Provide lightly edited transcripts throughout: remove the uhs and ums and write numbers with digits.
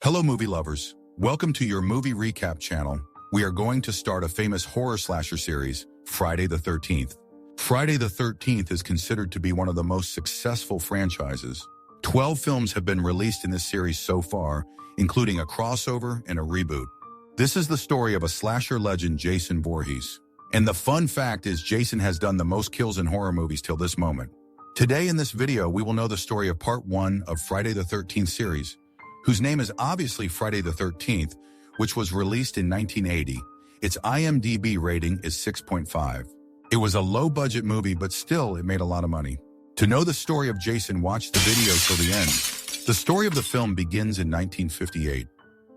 Hello movie lovers, welcome to your movie recap channel. We are going to start a famous horror slasher series, Friday the 13th. Friday the 13th is considered to be one of the most successful franchises. 12 films have been released in this series so far, including a crossover and a reboot. This is the story of a slasher legend, Jason Voorhees. And the fun fact is Jason has done the most kills in horror movies till this moment. Today in this video, we will know the story of part 1 of Friday the 13th series, whose name is obviously Friday the 13th, which was released in 1980. Its IMDb rating is 6.5. It was a low-budget movie, but still, it made a lot of money. To know the story of Jason, watch the video till the end. The story of the film begins in 1958.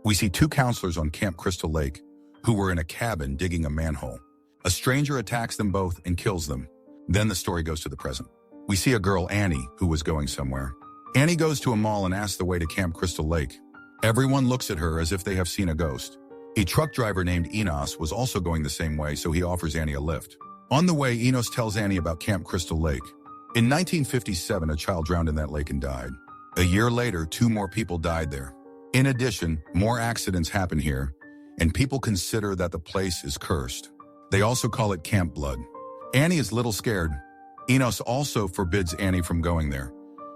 We see two counselors on Camp Crystal Lake who were in a cabin digging a manhole. A stranger attacks them both and kills them. Then the story goes to the present. We see a girl, Annie, who was going somewhere. Annie goes to a mall and asks the way to Camp Crystal Lake. Everyone looks at her as if they have seen a ghost. A truck driver named Enos was also going the same way, so he offers Annie a lift. On the way, Enos tells Annie about Camp Crystal Lake. In 1957, a child drowned in that lake and died. A year later, 2 more people died there. In addition, more accidents happen here, and people consider that the place is cursed. They also call it Camp Blood. Annie is a little scared. Enos also forbids Annie from going there.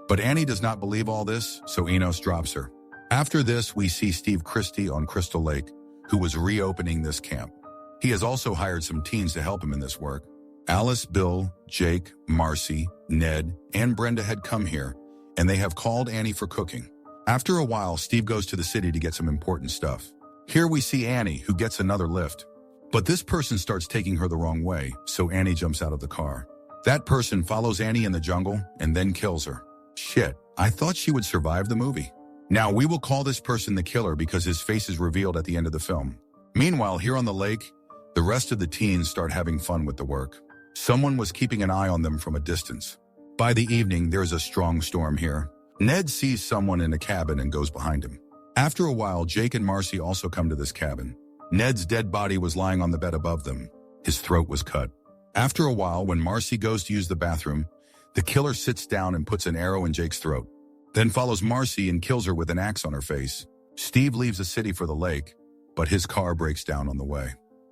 But Annie does not believe all this, so Enos drops her. After this, we see Steve Christie on Crystal Lake, who was reopening this camp. He has also hired some teens to help him in this work. Alice, Bill, Jake, Marcy, Ned, and Brenda had come here, and they have called Annie for cooking. After a while, Steve goes to the city to get some important stuff. Here we see Annie, who gets another lift. But this person starts taking her the wrong way, so Annie jumps out of the car. That person follows Annie in the jungle and then kills her. Shit, I thought she would survive the movie. Now we will call this person the killer because his face is revealed at the end of the film. Meanwhile, here on the lake, the rest of the teens start having fun with the work. Someone was keeping an eye on them from a distance. By the evening, there's a strong storm here. Ned sees someone in a cabin and goes behind him. After a while, Jake and Marcy also come to this cabin. Ned's dead body was lying on the bed above them. His throat was cut. After a while, when Marcy goes to use the bathroom, the killer sits down and puts an arrow in Jake's throat, then follows Marcy and kills her with an axe on her face. Steve leaves the city for the lake, but his car breaks down on the way.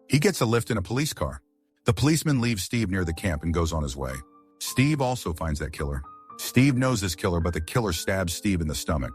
He gets a lift in a police car. The policeman leaves Steve near the camp and goes on his way. Steve also finds that killer. Steve knows this killer, but the killer stabs Steve in the stomach.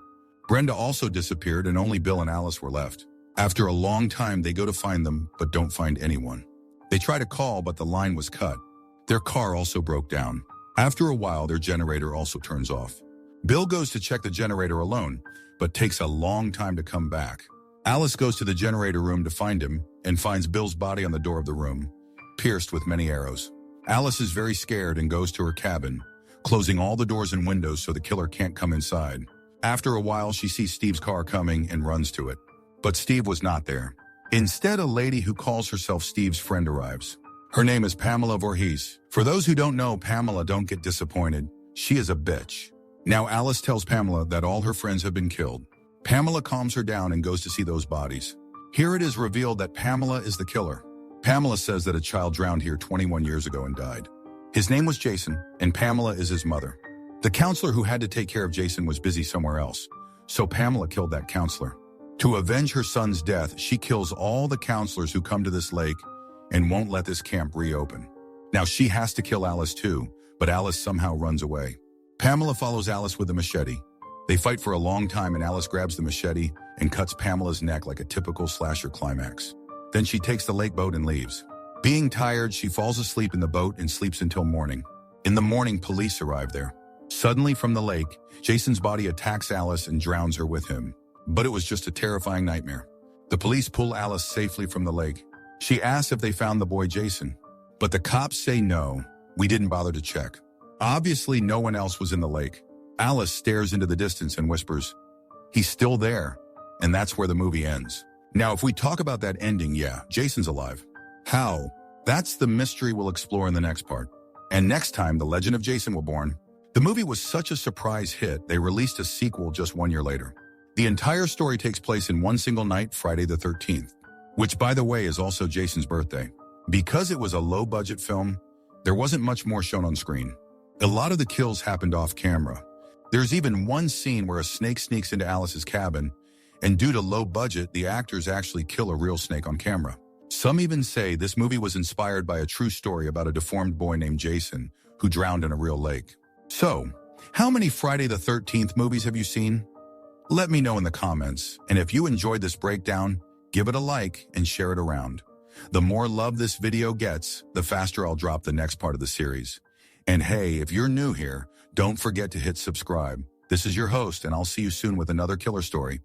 Brenda also disappeared, and only Bill and Alice were left. After a long time, they go to find them, but don't find anyone. They try to call, but the line was cut. Their car also broke down. After a while, their generator also turns off. Bill goes to check the generator alone, but takes a long time to come back. Alice goes to the generator room to find him and finds Bill's body on the door of the room, pierced with many arrows. Alice is very scared and goes to her cabin, closing all the doors and windows so the killer can't come inside. After a while, she sees Steve's car coming and runs to it. But Steve was not there. Instead, a lady who calls herself Steve's friend arrives. Her name is Pamela Voorhees. For those who don't know Pamela, don't get disappointed. She is a bitch. Now Alice tells Pamela that all her friends have been killed. Pamela calms her down and goes to see those bodies. Here it is revealed that Pamela is the killer. Pamela says that a child drowned here 21 years ago and died. His name was Jason, and Pamela is his mother. The counselor who had to take care of Jason was busy somewhere else, so Pamela killed that counselor. To avenge her son's death, she kills all the counselors who come to this lake and won't let this camp reopen. Now she has to kill Alice too, but Alice somehow runs away. Pamela follows Alice with a machete. They fight for a long time, and Alice grabs the machete and cuts Pamela's neck like a typical slasher climax. Then she takes the lake boat and leaves. Being tired, she falls asleep in the boat and sleeps until morning. In the morning, police arrive there. Suddenly from the lake, Jason's body attacks Alice and drowns her with him. But it was just a terrifying nightmare. The police pull Alice safely from the lake. She asks if they found the boy Jason, but the cops say no, we didn't bother to check. Obviously, no one else was in the lake. Alice stares into the distance and whispers, "He's still there." And that's where the movie ends. Now, if we talk about that ending, yeah, Jason's alive. How? That's the mystery we'll explore in the next part. And next time, The Legend of Jason will be born. The movie was such a surprise hit, they released a sequel just 1 year later. The entire story takes place in one single night, Friday the 13th, which, by the way, is also Jason's birthday. Because it was a low-budget film, there wasn't much more shown on screen. A lot of the kills happened off camera. There's even one scene where a snake sneaks into Alice's cabin And due to low budget, the actors actually kill a real snake on camera. Some even say this movie was inspired by a true story about a deformed boy named Jason who drowned in a real lake. So, how many Friday the 13th movies have you seen? Let me know in the comments, and if you enjoyed this breakdown, give it a like and share it around. The more love this video gets, the faster I'll drop the next part of the series. And hey, if you're new here, don't forget to hit subscribe. This is your host, and I'll see you soon with another killer story.